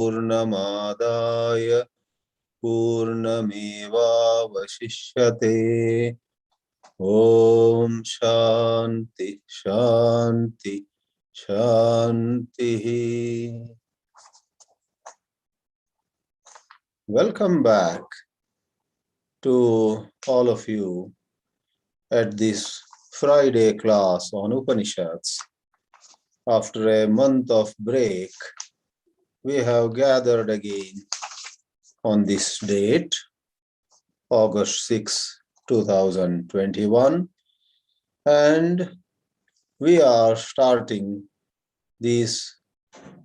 पूर्णमादाय पूर्णमेवावशिष्यते। Om Shanti Shanti Shanti. Welcome back to all of you at this Friday class on Upanishads. After a month of break, we have gathered again on this date, August 6, 2021, and we are starting these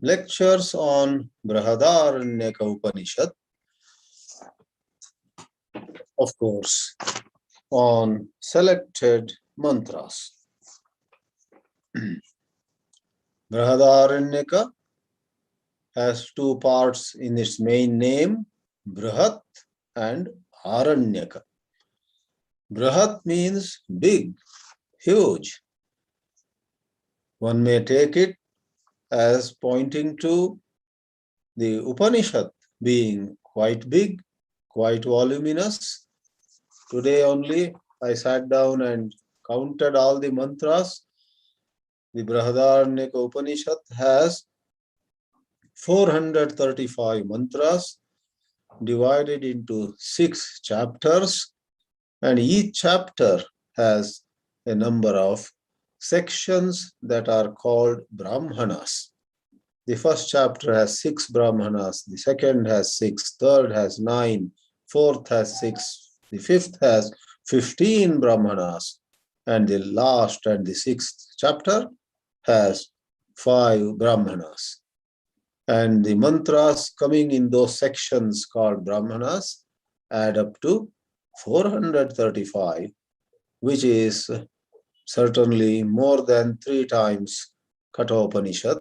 lectures on bṛhadāraṇyaka-upaniṣad, of course, on selected mantras. Bṛhadāraṇyaka has two parts in its main name, Brhat and Aranyaka. Brhat means big, huge. One may take it as pointing to the Upanishad being quite big, quite voluminous. Today only I sat down and counted all the mantras. The bṛhadāraṇyaka-upaniṣad has 435 mantras divided into 6 chapters, and each chapter has a number of sections that are called brahmanas. The first chapter has 6 brahmanas, the second has 6, third has 9, fourth has 6, the fifth has 15 brahmanas, and the last and the 6th chapter has 5 brahmanas. And the mantras coming in those sections called brahmanas add up to 435, which is certainly more than 3 times Kathopanishad,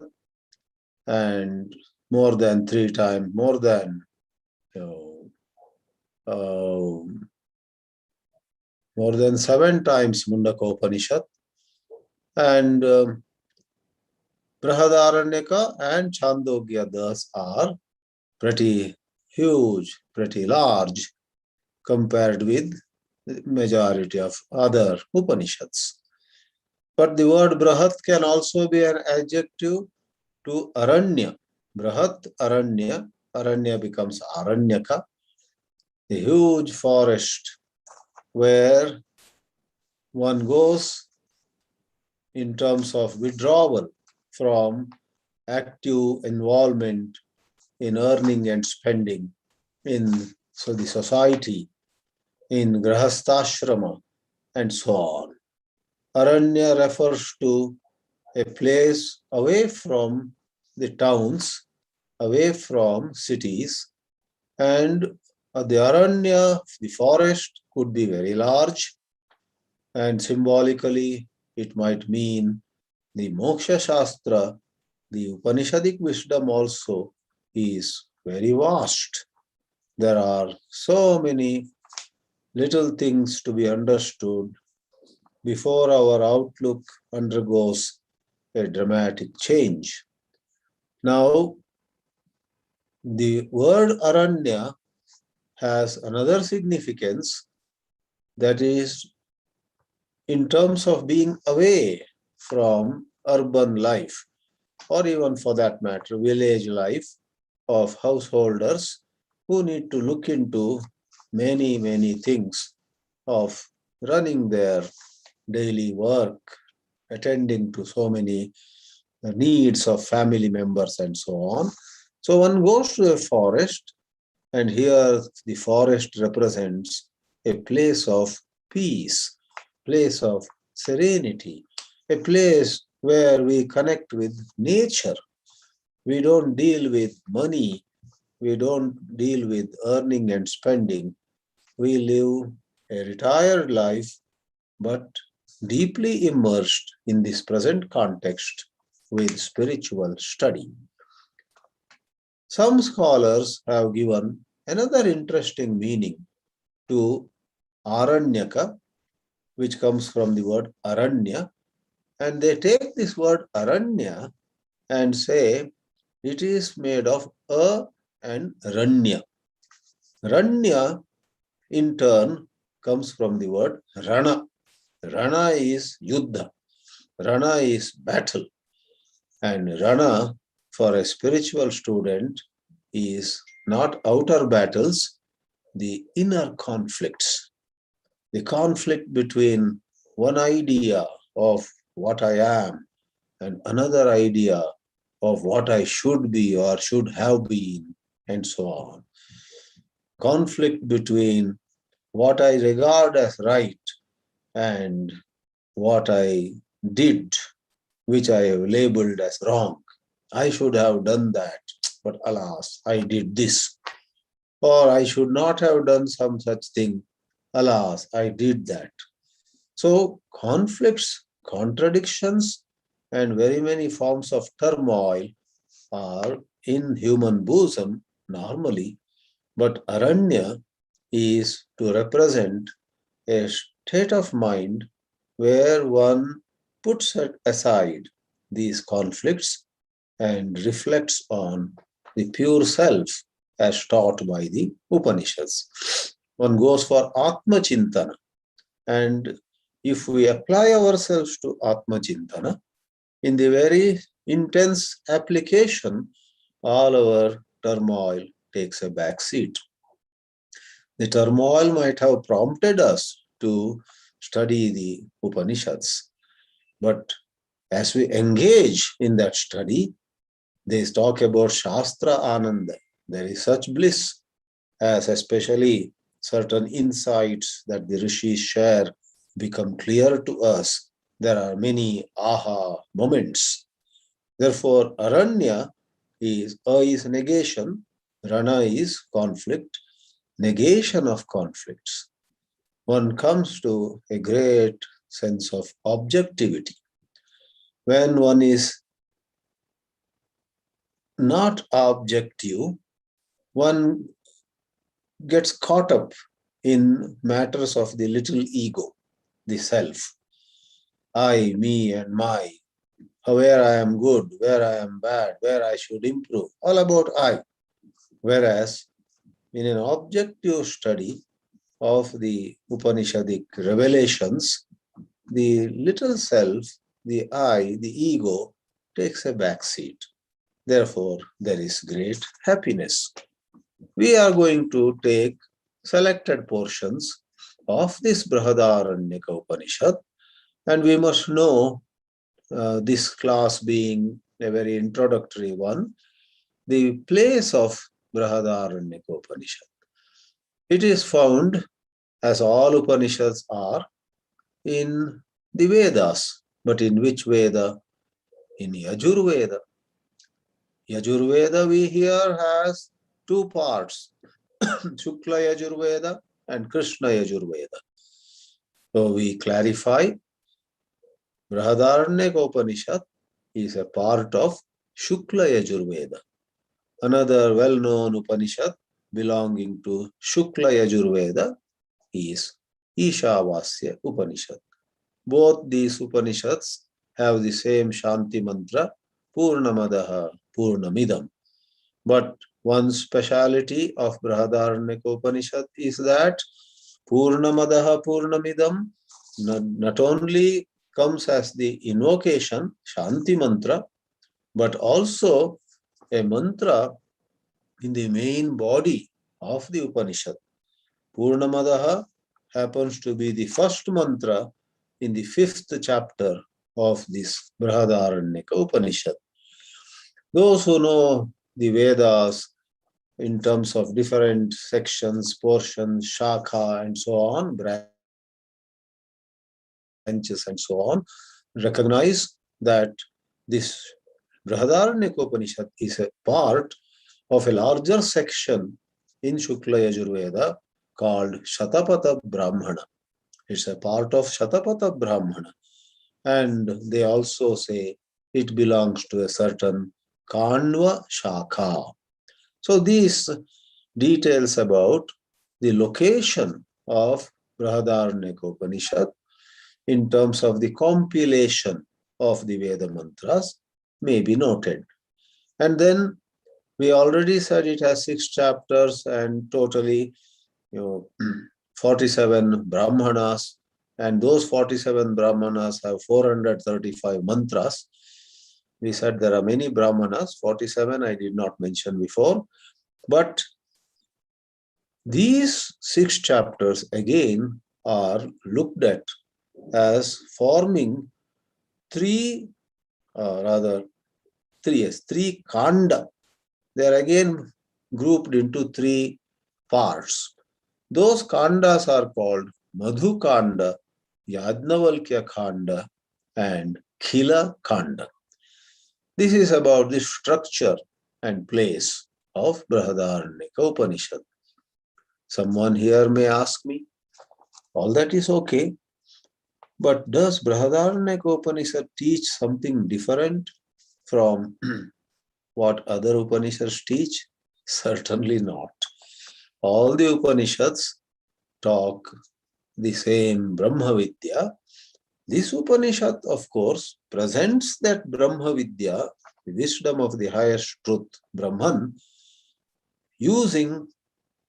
and more than 7 times Mundakopanishad, and bṛhadāraṇyaka and Chandogya thus are pretty huge, pretty large compared with the majority of other Upanishads. But the word Brhat can also be an adjective to Aranya. Brhat, Aranya. Aranya becomes Aranyaka, the huge forest where one goes in terms of withdrawal from active involvement in earning and spending in the society, in grahasthashrama, and so on. Aranya refers to a place away from the towns, away from cities, and the Aranya, the forest, could be very large, and symbolically it might mean the Moksha Shastra, the Upanishadic wisdom also is very vast. There are so many little things to be understood before our outlook undergoes a dramatic change. Now, the word Aranya has another significance, that is in terms of being away from urban life, or even for that matter, village life of householders who need to look into many, many things of running their daily work, attending to so many needs of family members and so on. So one goes to a forest, and here the forest represents a place of peace, place of serenity, a place where we connect with nature. We don't deal with money, we don't deal with earning and spending. We live a retired life, but deeply immersed in this present context with spiritual study. Some scholars have given another interesting meaning to Aranyaka, which comes from the word Aranya, and they take this word Aranya and say it is made of and ranya. Ranya in turn comes from the word rana. Rana is yuddha. Rana is battle. And Rana for a spiritual student is not outer battles, the inner conflicts. The conflict between one idea of what I am and another idea of what I should be or should have been, and so on. Conflict between what I regard as right and what I did, which I have labeled as wrong. I should have done that, but alas, I did this. Or I should not have done some such thing. Alas, I did that. So conflicts, contradictions, and very many forms of turmoil are in human bosom normally, but aranya is to represent a state of mind where one puts aside these conflicts and reflects on the pure self as taught by the Upanishads. One goes for Atma Chintana, and if we apply ourselves to Atma Chintana, in the very intense application, all our turmoil takes a back seat. The turmoil might have prompted us to study the Upanishads, but as we engage in that study, they talk about Shastra Ananda. There is such bliss as especially certain insights that the rishis share become clear to us. There are many aha moments. Therefore, aranya is negation, rana is conflict, negation of conflicts. One comes to a great sense of objectivity. When one is not objective, one gets caught up in matters of the little ego, the self. I, me, and my. Where I am good, where I am bad, where I should improve. All about I. Whereas in an objective study of the Upanishadic revelations, the little self, the I, the ego, takes a back seat. Therefore, there is great happiness. We are going to take selected portions of this bṛhadāraṇyaka-upaniṣad, and we must know this class being a very introductory one, the place of bṛhadāraṇyaka-upaniṣad. It is found, as all Upanishads are, in the Vedas. But in which Veda? In Yajurveda. Yajurveda we here has two parts, Shukla Yajurveda and Krishna Yajurveda. So we clarify, bṛhadāraṇyaka-upaniṣad is a part of Shukla Yajurveda. Another well-known Upanishad belonging to Shukla Yajurveda is Ishavasya Upanishad. Both these Upanishads have the same Shanti mantra, Purnamadaha Purnamidam. But one speciality of bṛhadāraṇyaka-upaniṣad is that Purnamadaha Purnamidam not only comes as the invocation, Shanti mantra, but also a mantra in the main body of the Upanishad. Purnamadaha happens to be the first mantra in the 5th chapter of this bṛhadāraṇyaka-upaniṣad. Those who know the Vedas in terms of different sections, portions, shakha, and so on, branches and so on, recognize that this bṛhadāraṇyaka-upaniṣad is a part of a larger section in Shukla Yajurveda called Shatapatha Brahmana. It's a part of Shatapatha Brahmana. And they also say it belongs to a certain Kanva Shakha. So these details about the location of bṛhadāraṇyaka-upaniṣad in terms of the compilation of the Veda mantras may be noted. And then We already said it has 6 chapters and totally 47 brahmanas, and those 47 brahmanas have 435 mantras. We said there are many brahmanas, 47 I did not mention before, but these 6 chapters again are looked at as forming three kanda. They are again grouped into 3 parts. Those kandas are called Madhu Kanda, Yajnavalkya Kanda, and Khila Kanda. This is about the structure and place of bṛhadāraṇyaka-upaniṣad. Someone here may ask me, all that is okay, but does bṛhadāraṇyaka-upaniṣad teach something different from what other Upanishads teach? Certainly not. All the Upanishads talk the same Brahma Vidya. This Upanishad, of course, presents that Brahma Vidya, the wisdom of the highest truth, Brahman, using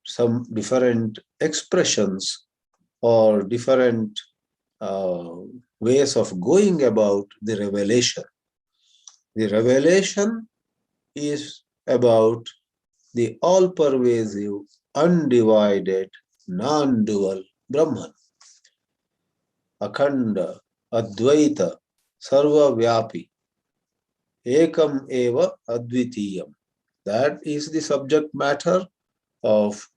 some different expressions or different ways of going about the revelation. The revelation is about the all-pervasive, undivided, non-dual Brahman. Akhanda, Advaita, Sarva Vyapi, Ekam Eva Advitiyam. That is the subject matter of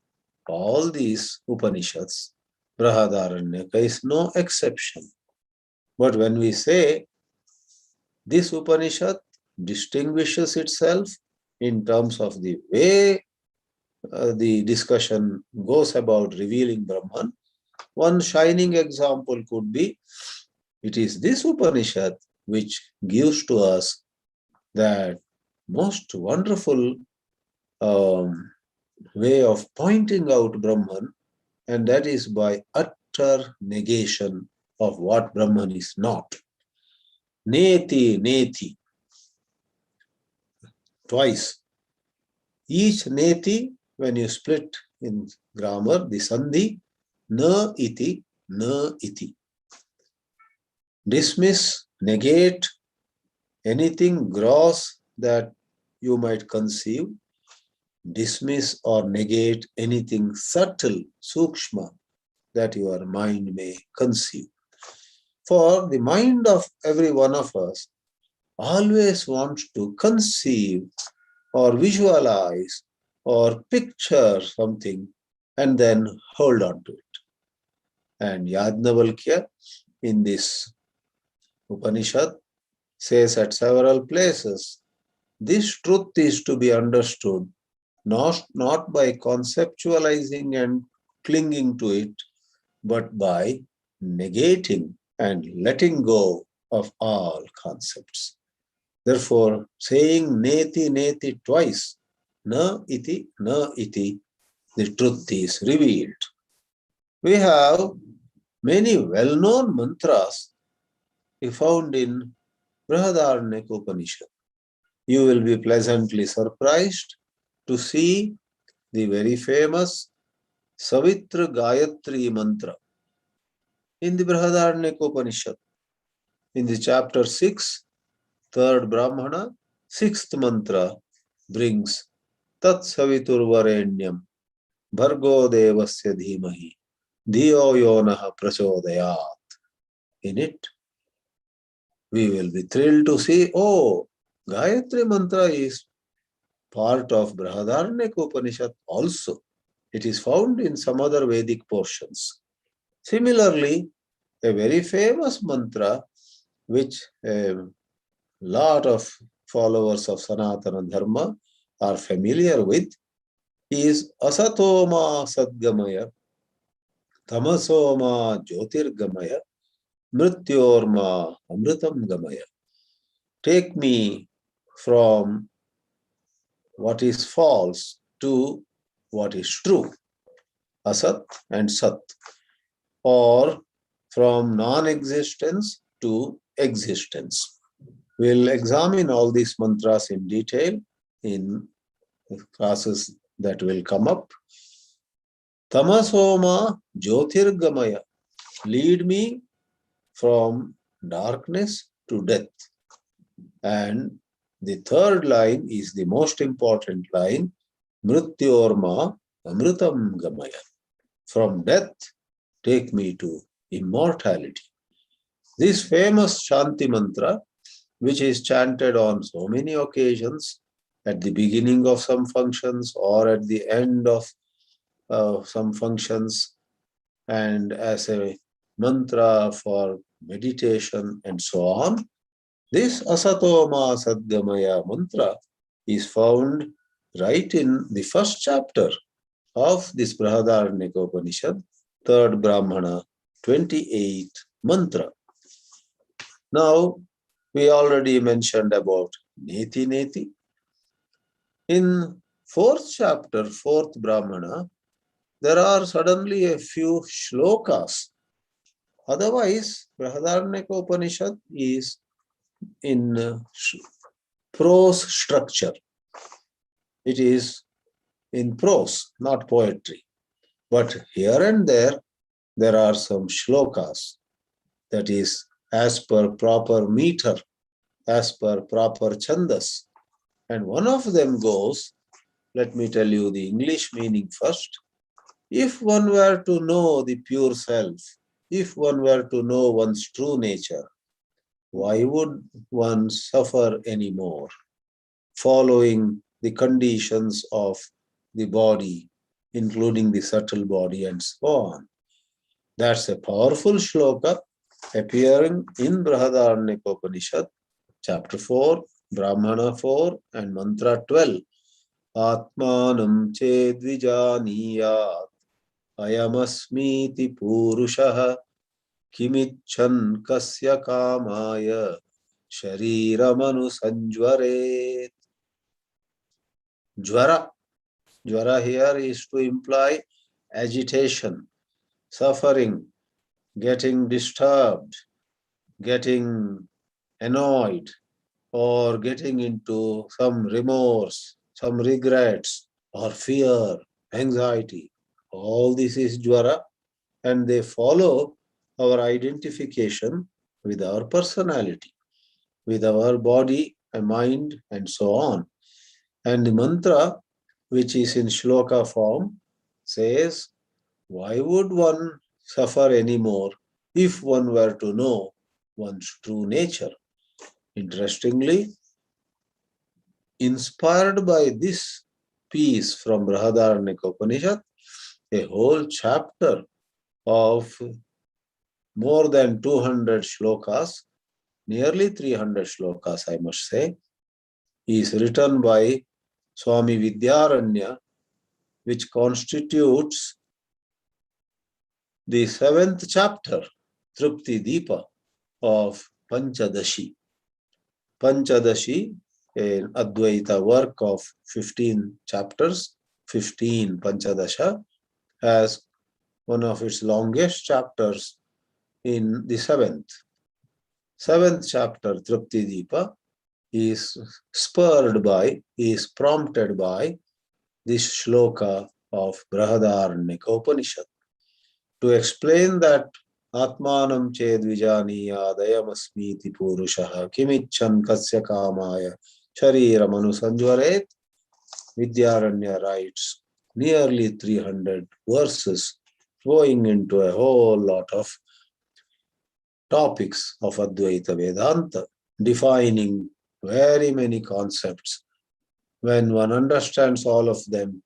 all these Upanishads. bṛhadāraṇyaka is no exception. But when we say this Upanishad distinguishes itself in terms of the way the discussion goes about revealing Brahman, one shining example could be, it is this Upanishad which gives to us that most wonderful way of pointing out Brahman, and that is by utter negation of what Brahman is not. Neti, neti. Twice. Each neti, when you split in grammar, the sandhi, na iti, na iti. Dismiss, negate anything gross that you might conceive. Dismiss or negate anything subtle, sukshma, that your mind may conceive. For the mind of every one of us always wants to conceive or visualize or picture something and then hold on to it. And Yajnavalkya in this Upanishad says at several places, this truth is to be understood not by conceptualizing and clinging to it, but by negating and letting go of all concepts. Therefore, saying neti neti twice, na iti, the truth is revealed. We have many well-known mantras found in bṛhadāraṇyaka-upaniṣad. You will be pleasantly surprised to see the very famous Savitra Gayatri mantra in the bṛhadāraṇyaka-upaniṣad. In the chapter 6, 3rd Brahmana, 6th mantra brings Tat Saviturvarenyam Bhargo Devasya Dhimahi Dhiyo Yonaha Prachodayat. In it, we will be thrilled to see, oh, Gayatri mantra is part of bṛhadāraṇyaka-upaniṣad also. It is found in some other Vedic portions. Similarly, a very famous mantra which a lot of followers of Sanatana Dharma are familiar with is Asatoma Sadgamaya, Tamasoma Jyotirgamaya, Mrityorma Amritam Gamaya. Take me from what is false to what is true, Asat and Sat, or from non-existence to existence. We'll examine all these mantras in detail in classes that will come up. Tamasoma Jyotirgamaya, lead me from darkness to death. And the third line is the most important line, Mrityorma Amritam Gamaya. From death, take me to immortality. This famous Shanti mantra, which is chanted on so many occasions, at the beginning of some functions or at the end of some functions, and as a mantra for meditation and so on. This Asatoma Sadgamaya mantra is found right in the first chapter of this bṛhadāraṇyaka-upaniṣad, third Brahmana, 28th mantra. Now, we already mentioned about Neti Neti. In fourth chapter, fourth Brahmana, there are suddenly a few shlokas. Otherwise, bṛhadāraṇyaka-upaniṣad is in prose structure. It is in prose, not poetry. But here and there are some shlokas. That is, as per proper meter, as per proper chandas. And one of them goes, let me tell you the English meaning first. If one were to know the pure self, if one were to know one's true nature, why would one suffer anymore, following the conditions of the body, including the subtle body and so on? That's a powerful shloka appearing in bṛhadāraṇyaka-upaniṣad, chapter 4, Brahmana 4 and mantra 12. Atmanam chedvijaniyat ayamasmiti purushaha kimicchan kasya kamaya shariramanusanjvaret. Jvara. Jvara here is to imply agitation, suffering, getting disturbed, getting annoyed, or getting into some remorse, some regrets, or fear, anxiety. All this is jvara, and they follow our identification with our personality, with our body and mind, and so on. And the mantra, which is in shloka form, says, why would one suffer anymore if one were to know one's true nature? Interestingly, inspired by this piece from bṛhadāraṇyaka-upaniṣad, a whole chapter of more than 200 shlokas, nearly 300 shlokas, I must say, is written by Swami Vidyāranya, which constitutes the 7th chapter, Trupti Deepa, of Panchadashi. Panchadashi, an Advaita work of 15 chapters, 15 Panchadasha, has one of its longest chapters in the 7th. 7th chapter, Trupti Deepa, is prompted by this shloka of bṛhadāraṇyaka-upaniṣad to explain that Atmanam chedvijaniyadayamasmiti purushaha kimicchan kasya kamaya shariramanusanjvaret. Vidyāranya writes nearly 300 verses going into a whole lot of topics of Advaita Vedanta, defining very many concepts. When one understands all of them,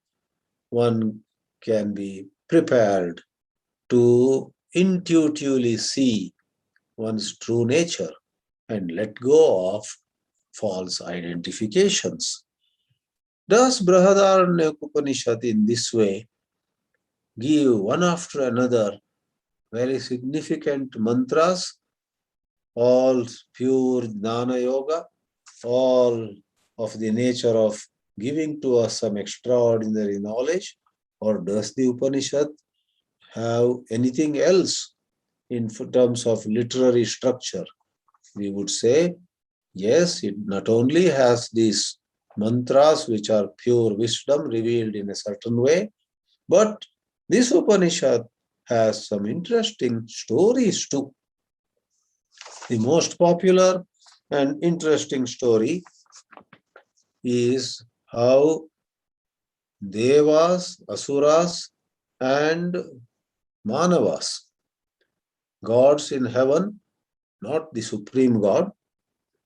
one can be prepared to intuitively see one's true nature and let go of false identifications. Does bṛhadāraṇyaka-upaniṣad in this way give one after another very significant mantras, all pure jnana yoga, all of the nature of giving to us some extraordinary knowledge? Or does the Upanishad have anything else in terms of literary structure? We would say, yes, it not only has these mantras which are pure wisdom revealed in a certain way. But this Upanishad has some interesting stories too. The most popular and interesting story is how Devas, Asuras, and Manavas, gods in heaven, not the supreme God,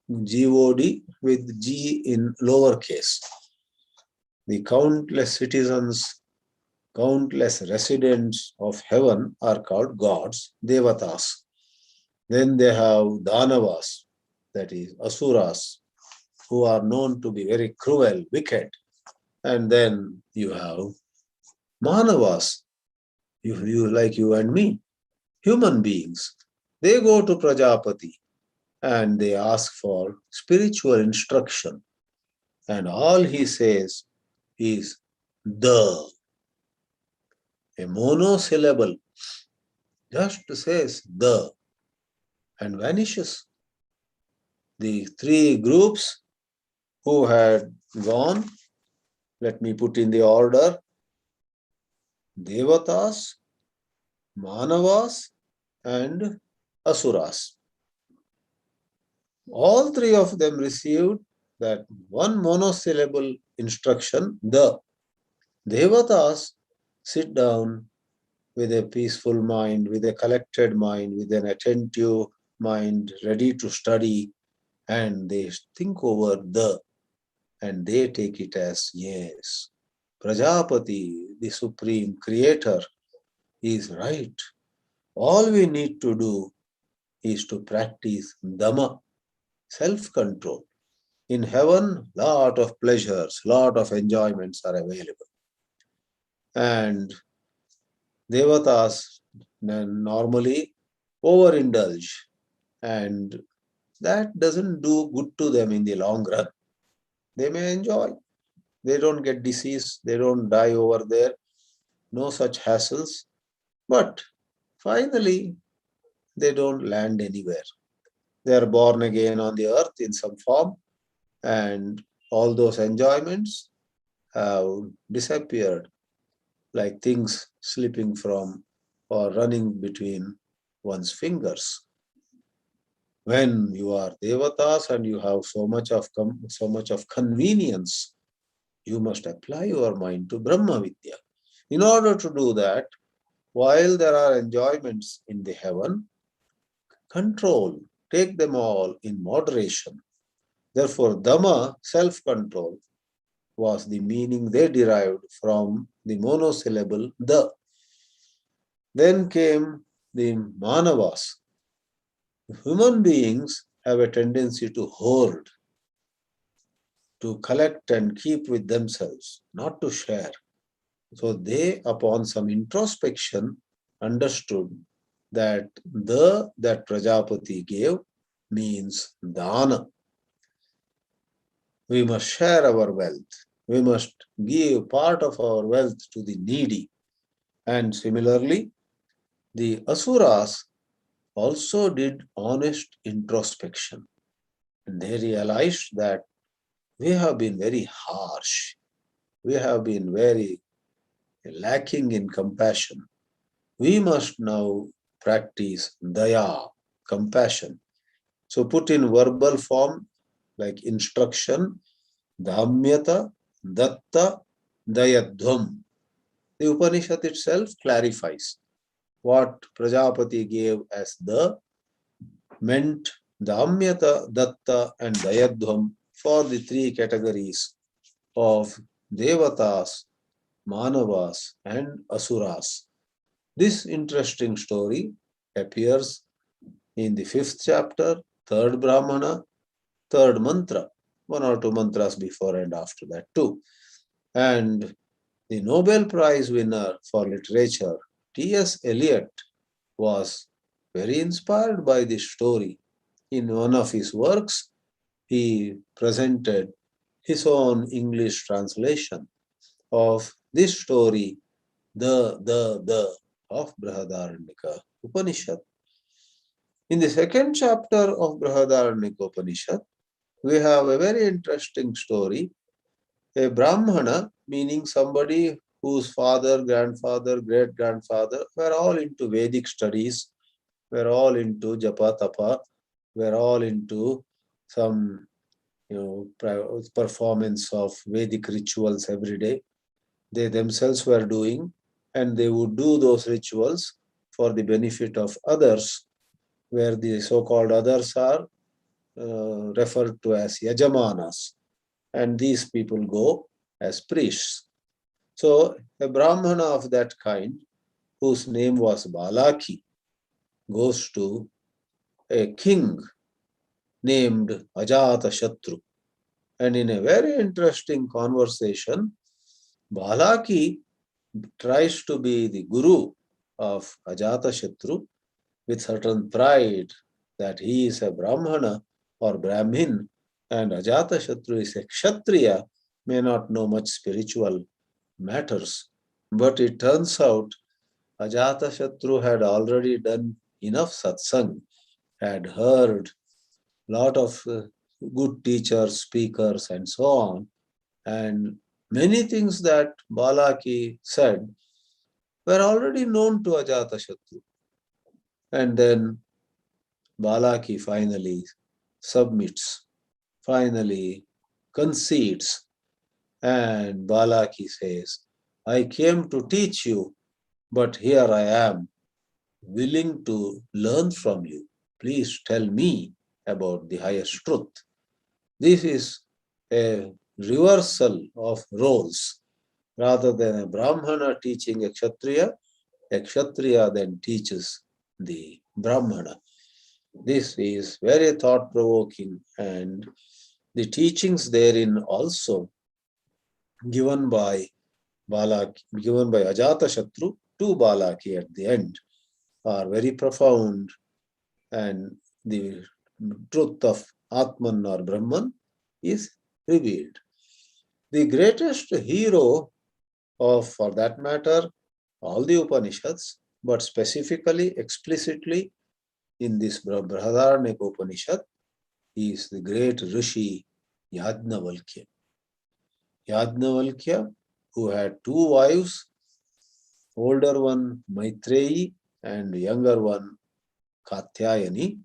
God with G in lowercase. The countless citizens, countless residents of heaven are called gods, Devatas. Then they have Danavas, that is Asuras, who are known to be very cruel, wicked. And then you have Manavas, you like you and me, human beings. They go to Prajapati and they ask for spiritual instruction. And all he says is the, a monosyllable, just says the, and vanishes. The three groups who had gone, let me put in the order: Devatas, Manavas, and Asuras. All three of them received that one monosyllable instruction, the. Devatas sit down with a peaceful mind, with a collected mind, with an attentive mind, ready to study, and they think over the, and they take it as yes. Prajapati, the supreme creator, is right. All we need to do is to practice Dhamma, self-control. In heaven, lot of pleasures, lot of enjoyments are available. And Devatas normally overindulge, and that doesn't do good to them in the long run. They may enjoy, they don't get disease, they don't die over there, no such hassles, but finally they don't land anywhere. They are born again on the earth in some form, and all those enjoyments have disappeared like things slipping from or running between one's fingers. When you are devatas and you have so much of convenience, you must apply your mind to Brahma Vidya. In order to do that, while there are enjoyments in the heaven, control, take them all in moderation. Therefore, Dhamma, self-control, was the meaning they derived from the monosyllable the. Then came the Manavas. Human beings have a tendency to hoard, to collect and keep with themselves, not to share. So they, upon some introspection, understood that the that Prajapati gave means dana. We must share our wealth. We must give part of our wealth to the needy. And similarly, the Asuras also did honest introspection. And they realized that we have been very harsh. We have been very lacking in compassion. We must now practice daya, compassion. So put in verbal form like instruction, dhamyata, datta, dayadhvam. The Upanishad itself clarifies what Prajapati gave as the meant dhamyata, datta, and dayadhvam for the three categories of devatas, manavas, and asuras. This interesting story appears in the 5th chapter, 3rd Brahmana, 3rd mantra, one or two mantras before and after that too. And the Nobel Prize winner for literature, T.S. Eliot, was very inspired by this story. In one of his works, he presented his own English translation of this story, the of bṛhadāraṇyaka-upaniṣad. In the 2nd chapter of bṛhadāraṇyaka-upaniṣad, we have a very interesting story A Brahmana, meaning somebody whose father, grandfather, great-grandfather were all into Vedic studies, were all into japa tapa, were all into some performance of Vedic rituals every day. They themselves were doing, and they would do those rituals for the benefit of others, where the so-called others are referred to as yajamanas, and these people go as priests. So a Brahmana of that kind, whose name was Balaki, goes to a king named Ajatashatru. And in a very interesting conversation, Balaki tries to be the guru of Ajatashatru with certain pride that he is a Brahmana or Brahmin and Ajatashatru is a Kshatriya, may not know much spiritual matters. But it turns out Ajatashatru had already done enough satsang, had heard lot of good teachers, speakers, and so on. And many things that Balaki said were already known to Ajatashatru. And then Balaki finally submits, finally concedes, and Balaki says, I came to teach you, but here I am, willing to learn from you. Please tell me about the highest truth. This is a reversal of roles. Rather than a Brahmana teaching a Kshatriya then teaches the Brahmana. This is very thought-provoking, and the teachings therein also given by Ajatashatru to Balaki at the end are very profound, and the truth of Atman or Brahman is revealed. The greatest hero of, for that matter, all the Upanishads, but specifically, explicitly in this bṛhadāraṇyaka-upaniṣad, is the great Rishi Yajnavalkya. Yajnavalkya, who had two wives, older one Maitreyi and younger one Katyayani,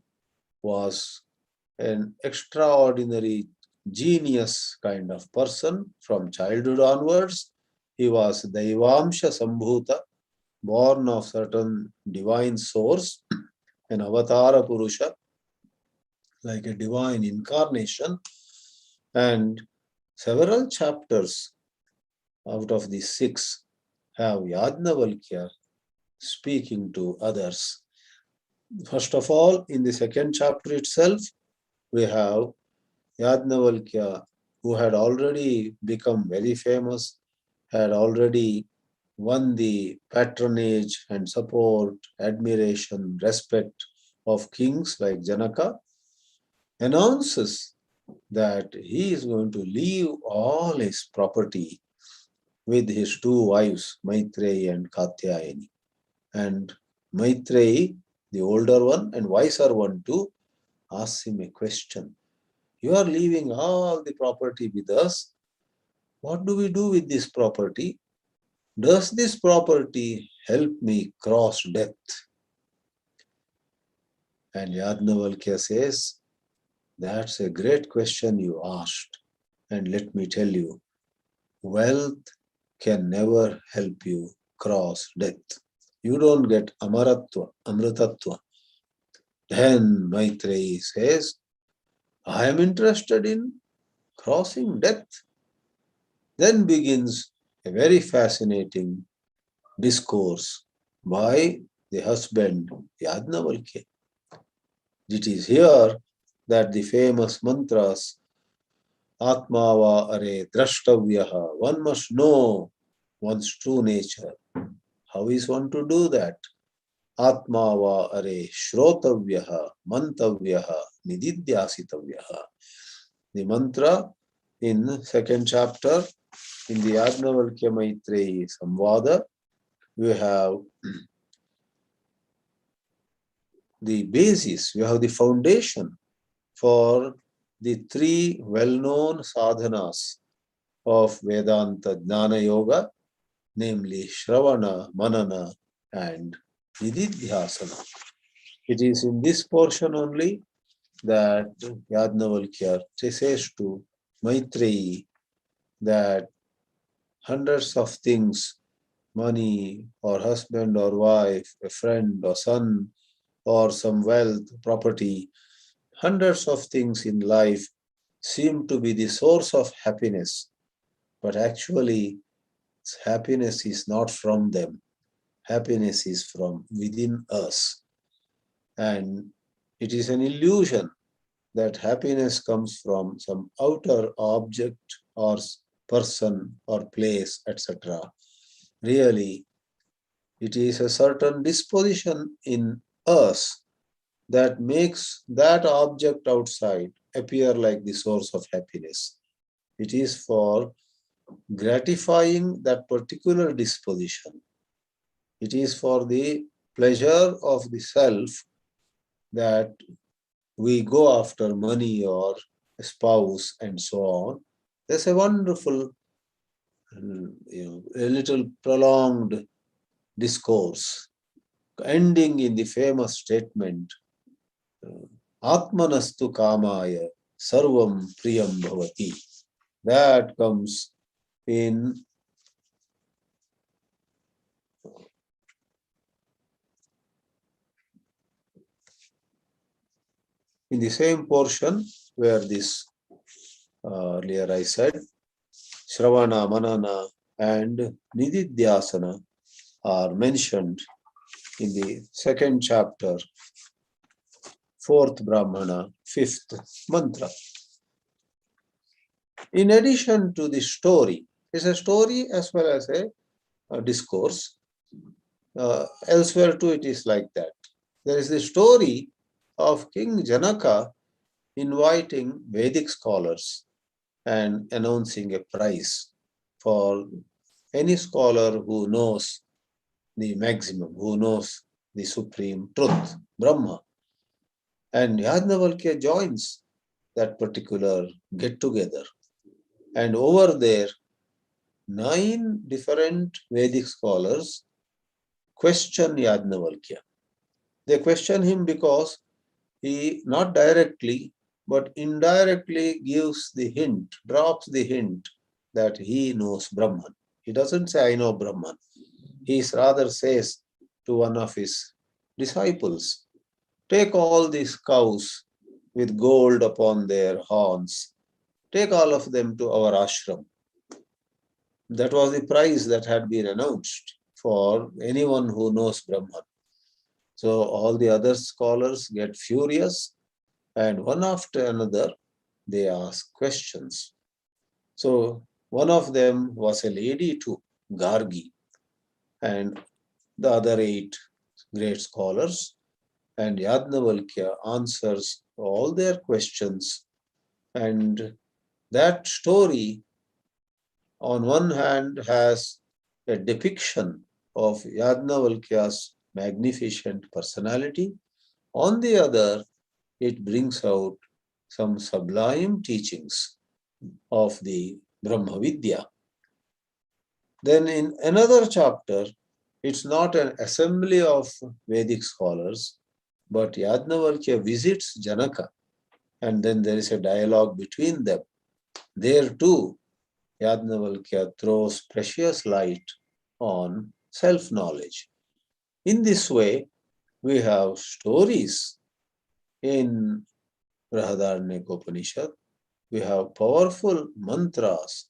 was an extraordinary genius kind of person from childhood onwards. He was Daivamsha Sambhuta, born of certain divine source, an avatara Purusha, like a divine incarnation, and several chapters out of the 6 have Yajnavalkya speaking to others. First of all, in the second chapter itself, we have Yajnavalkya, who had already become very famous, had already won the patronage and support, admiration, respect of kings like Janaka, announces that he is going to leave all his property with his two wives, Maitreyi and Katyayani. And Maitreyi, the older one and wiser one too, asks him a question. You are leaving all the property with us. What do we do with this property? Does this property help me cross death? And Yajnavalkya says, that's a great question you asked. And let me tell you, wealth can never help you cross death. You don't get amaratva, amritatva. Then Maitreyi says, I am interested in crossing death. Then begins a very fascinating discourse by the husband Yajnavalkya. It is here that the famous mantras Atmava are drashtavyaha, one must know one's true nature. How is one to do that? Atmava are shrotavyaha, mantavyaha, nididhyasitavyaha. The mantra in second chapter in the Yajnavalkya Maitreyi Samvada, we have the basis, we have the foundation for the 3 well-known sadhanas of Vedanta Jnana Yoga, namely Shravana, Manana, and Nididhyasana. It is in this portion only that Yajnavalkya says to Maitreyi that hundreds of things, money or husband or wife, a friend or son, or some wealth, property, hundreds of things in life seem to be the source of happiness, but actually, happiness is not from them. Happiness is from within us. And it is an illusion that happiness comes from some outer object or person or place, etc. Really, it is a certain disposition in us that makes that object outside appear like the source of happiness. It is for gratifying that particular disposition. It is for the pleasure of the self that we go after money or a spouse and so on. There's a wonderful, a little prolonged discourse ending in the famous statement, Atmanastu kamaya sarvam priyam bhavati. That comes in the same portion where this earlier I said, Shravana, Manana, and Nididhyasana are mentioned in the second chapter, fourth Brahmana, fifth mantra. In addition to the story, it's a story as well as a discourse. Elsewhere too, it is like that. There is the story of King Janaka inviting Vedic scholars and announcing a prize for any scholar who knows the maximum, who knows the supreme truth, Brahma. And Yajnavalkya joins that particular get-together. And over there, 9 different Vedic scholars question Yajnavalkya. They question him because he not directly but indirectly gives the hint, drops the hint that he knows Brahman. He doesn't say, I know Brahman. He rather says to one of his disciples, take all these cows with gold upon their horns, take all of them to our ashram. That was the prize that had been announced for anyone who knows Brahman. So all the other scholars get furious, and one after another, they ask questions. So one of them was a lady too, Gargi, and the other 8 great scholars. And Yajnavalkya answers all their questions. And that story, on one hand, has a depiction of Yajnavalkya's magnificent personality. On the other, it brings out some sublime teachings of the Brahma Vidya. Then in another chapter, it's not an assembly of Vedic scholars, but Yajnavalkya visits Janaka, and then there is a dialogue between them. There too, Yajnavalkya throws precious light on self-knowledge. In this way, we have stories in bṛhadāraṇyaka-upaniṣad. We have powerful mantras.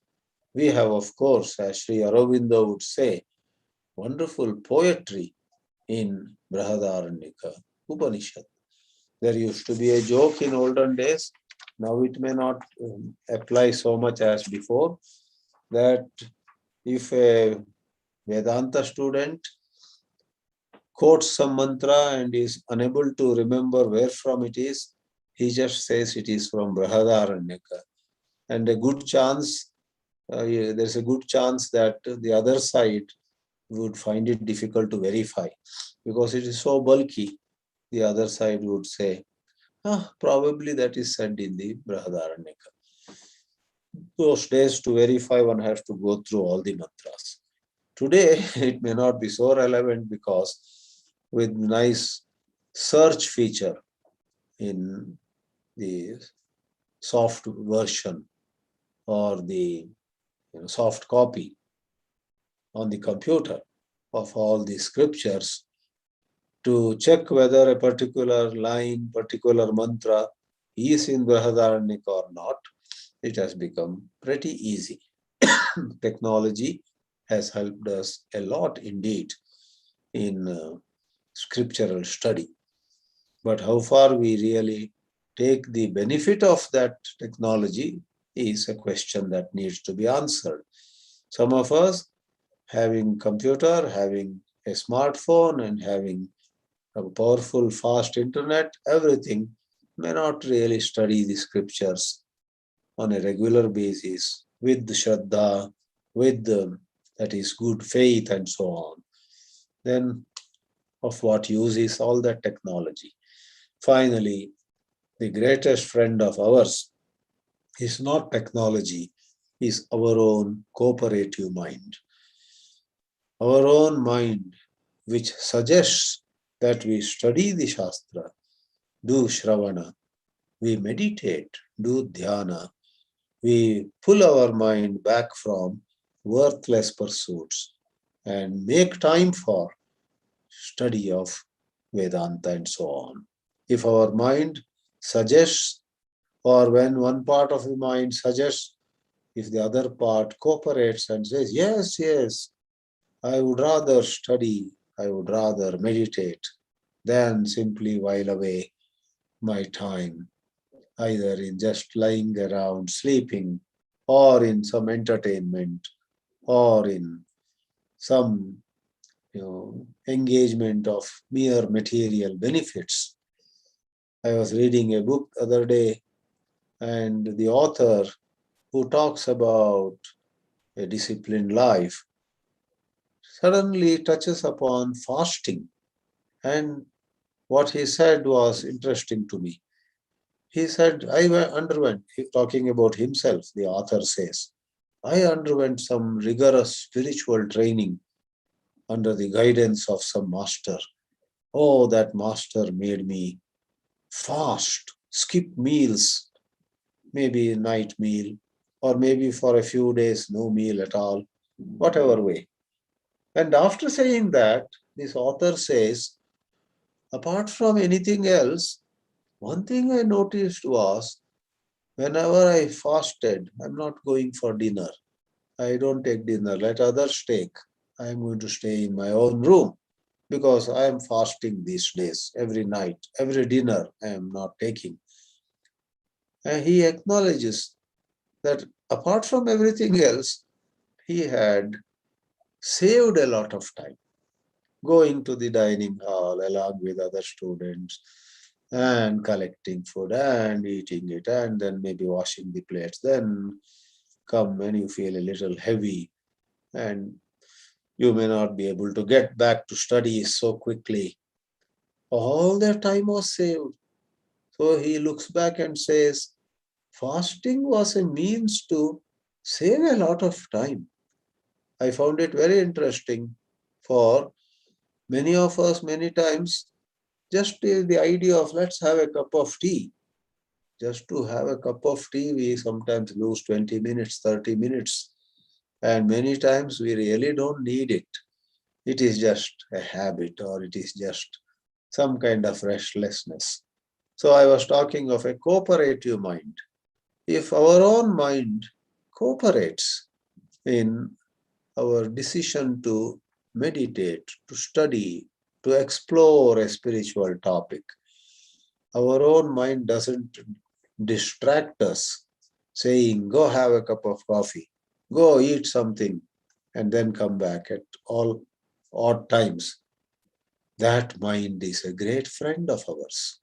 We have, of course, as Sri Aurobindo would say, wonderful poetry in bṛhadāraṇyaka-upaniṣad. There used to be a joke in olden days. Now it may not apply so much as before, that if a Vedanta student quotes some mantra and is unable to remember where from it is, he just says it is from bṛhadāraṇyaka. And a good chance, there's a good chance that the other side would find it difficult to verify because it is so bulky. The other side would say, probably that is said in the bṛhadāraṇyaka. Those days, to verify, one has to go through all the mantras. Today, it may not be so relevant because with nice search feature in the soft version or the soft copy on the computer of all the scriptures, to check whether a particular line, particular mantra is in bṛhadāraṇyaka or not, it has become pretty easy. Technology has helped us a lot indeed in scriptural study. But how far we really take the benefit of that technology is a question that needs to be answered. Some of us, having computer, having a smartphone, and having a powerful, fast internet, everything, may not really study the scriptures on a regular basis with shraddha, with that is good faith and so on. Then of what use is all that technology? Finally, the greatest friend of ours is not technology, is our own cooperative mind. Our own mind, which suggests that we study the Shastra, do Shravana, we meditate, do Dhyana, we pull our mind back from worthless pursuits and make time for study of Vedanta and so on. If our mind suggests, or when one part of the mind suggests, if the other part cooperates and says, yes, yes, I would rather study, I would rather meditate than simply while away my time, either in just lying around sleeping, or in some entertainment, or in some engagement of mere material benefits. I was reading a book the other day, and the author, who talks about a disciplined life, suddenly touches upon fasting. And what he said was interesting to me. He said, I underwent, talking about himself, the author says, I underwent some rigorous spiritual training under the guidance of some master. Oh, that master made me fast, skip meals, maybe a night meal, or maybe for a few days no meal at all, whatever way. And after saying that, this author says, apart from anything else, one thing I noticed was whenever I fasted, I'm not going for dinner. I don't take dinner, let others take. I'm going to stay in my own room because I am fasting these days, every night, every dinner I am not taking. And he acknowledges that apart from everything else, he had saved a lot of time going to the dining hall along with other students and collecting food and eating it and then maybe washing the plates. Then come when you feel a little heavy and you may not be able to get back to studies so quickly. All their time was saved. So he looks back and says, fasting was a means to save a lot of time. I found it very interesting. For many of us, many times, just the idea of let's have a cup of tea. Just to have a cup of tea, we sometimes lose 20 minutes, 30 minutes. And many times we really don't need it. It is just a habit or it is just some kind of restlessness. So I was talking of a cooperative mind. If our own mind cooperates in our decision to meditate, to study, to explore a spiritual topic, our own mind doesn't distract us, saying, go have a cup of coffee, go eat something, and then come back at all odd times. That mind is a great friend of ours.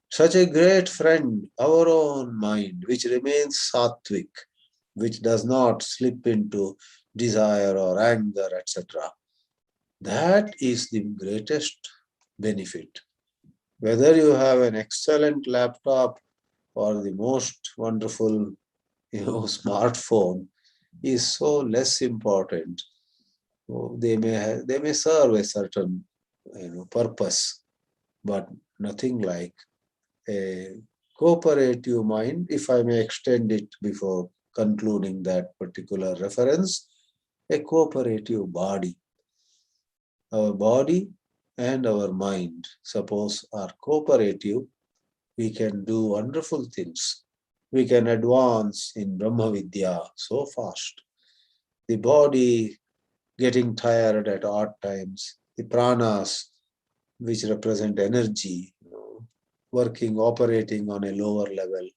Such a great friend, our own mind, which remains sattvic, which does not slip into desire or anger, etc. That is the greatest benefit. Whether you have an excellent laptop or the most wonderful smartphone is so less important. They may serve a certain purpose, but nothing like a cooperative mind, if I may extend it before concluding that particular reference, a cooperative body. Our body and our mind, suppose, are cooperative, we can do wonderful things. We can advance in Brahma Vidya so fast. The body getting tired at odd times, the pranas, which represent energy, working, operating on a lower level,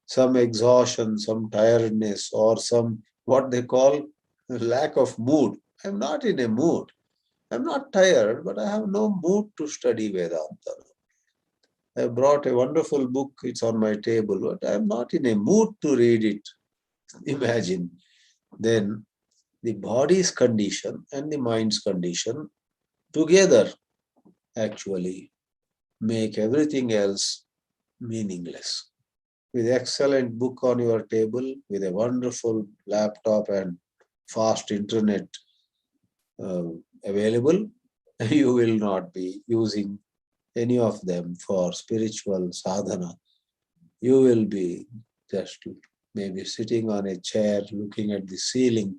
some exhaustion, some tiredness, or some what they call lack of mood. I'm not in a mood. I'm not tired, but I have no mood to study Vedanta. I brought a wonderful book, it's on my table, but I'm not in a mood to read it. Imagine. Then the body's condition and the mind's condition together actually make everything else meaningless. With excellent book on your table, with a wonderful laptop and fast internet available, you will not be using any of them for spiritual sadhana. You will be just maybe sitting on a chair looking at the ceiling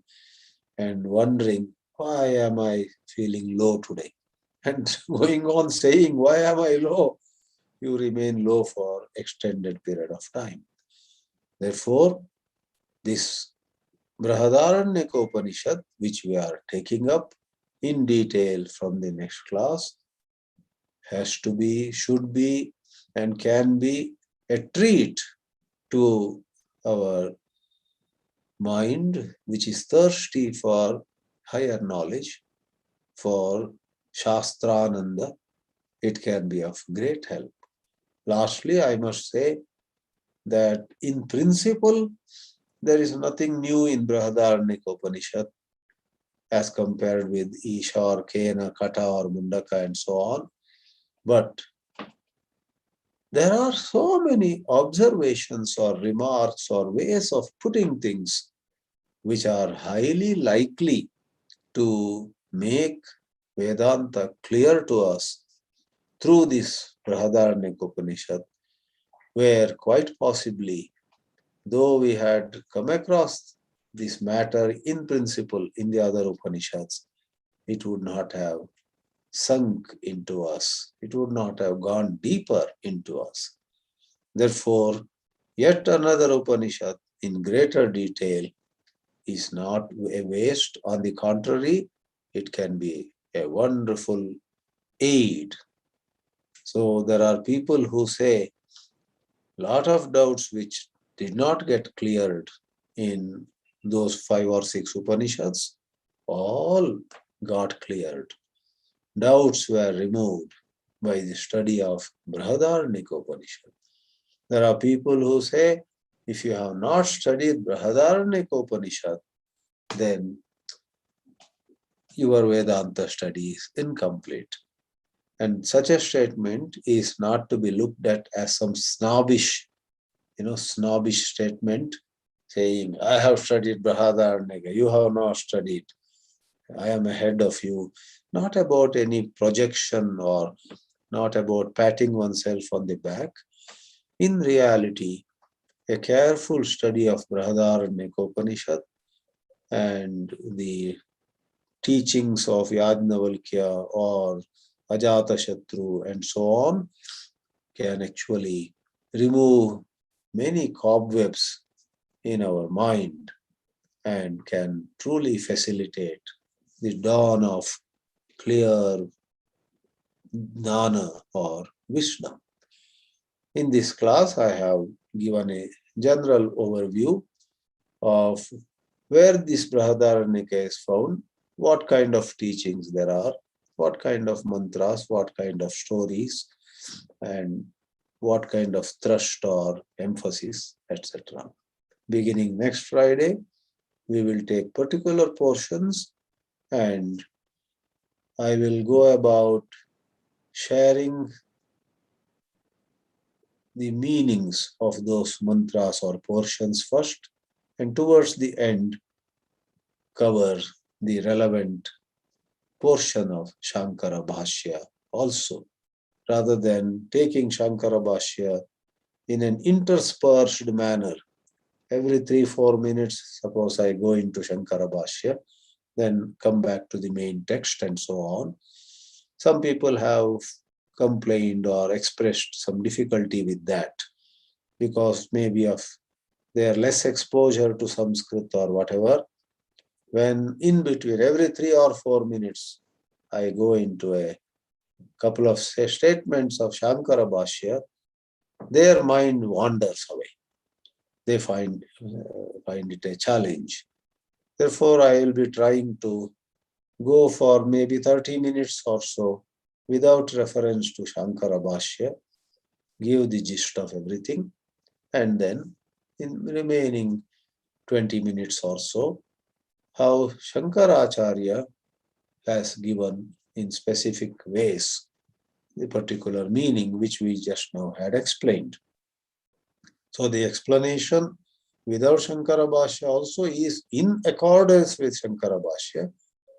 and wondering, why am I feeling low today? And going on saying, why am I low? You remain low for extended period of time. Therefore, this bṛhadāraṇyaka-upaniṣad, which we are taking up in detail from the next class, has to be, should be, and can be a treat to our mind, which is thirsty for higher knowledge, for Shastrananda. It can be of great help. Lastly, I must say that in principle, there is nothing new in bṛhadāraṇyaka-upaniṣad as compared with Isha or Kena, Kata or Mundaka and so on. But there are so many observations or remarks or ways of putting things which are highly likely to make Vedanta clear to us through this bṛhadāraṇyaka-upaniṣad, where quite possibly, though we had come across this matter in principle in the other Upanishads, it would not have sunk into us. It would not have gone deeper into us. Therefore, yet another Upanishad in greater detail is not a waste. On the contrary, it can be a wonderful aid. So there are people who say a lot of doubts which did not get cleared in those 5 or 6 Upanishads, all got cleared. Doubts were removed by the study of bṛhadāraṇyaka-upaniṣad. There are people who say, if you have not studied bṛhadāraṇyaka-upaniṣad, then your Vedanta study is incomplete. And such a statement is not to be looked at as some snobbish statement saying, I have studied bṛhadāraṇyaka, you have not studied, I am ahead of you. Not about any projection or not about patting oneself on the back. In reality, a careful study of bṛhadāraṇyaka-upaniṣad and the teachings of Yajnavalkya or Ajatashatru and so on can actually remove many cobwebs in our mind and can truly facilitate the dawn of clear jnana or wisdom. In this class, I have given a general overview of where this bṛhadāraṇyaka is found, what kind of teachings there are, what kind of mantras, what kind of stories, and what kind of thrust or emphasis, etc. Beginning next Friday, we will take particular portions and I will go about sharing the meanings of those mantras or portions first, and towards the end cover the relevant portion of Shankara Bhashya also, rather than taking Shankara Bhashya in an interspersed manner. Every 3-4 minutes, suppose I go into Shankara Bhashya, then come back to the main text and so on. Some people have complained or expressed some difficulty with that because maybe of their less exposure to Sanskrit or whatever. When in between every 3 or 4 minutes, I go into a couple of statements of Shankara Bhashya, their mind wanders away. They find it a challenge. Therefore, I will be trying to go for maybe 30 minutes or so without reference to Shankara Bhashya, give the gist of everything, and then in remaining 20 minutes or so, how Shankaracharya has given in specific ways the particular meaning which we just now had explained. So the explanation without Shankara Bhashya also is in accordance with Shankara Bhashya,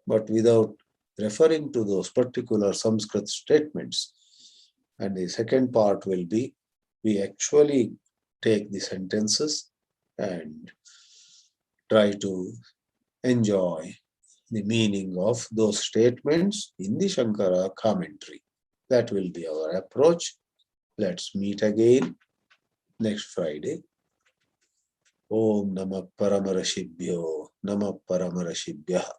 but without referring to those particular Sanskrit statements. And the second part will be, we actually take the sentences and try to enjoy the meaning of those statements in the Shankara commentary. That will be our approach. Let's meet again next Friday. Om Namah Paramarashibhyo, Namah Paramarashibhyah.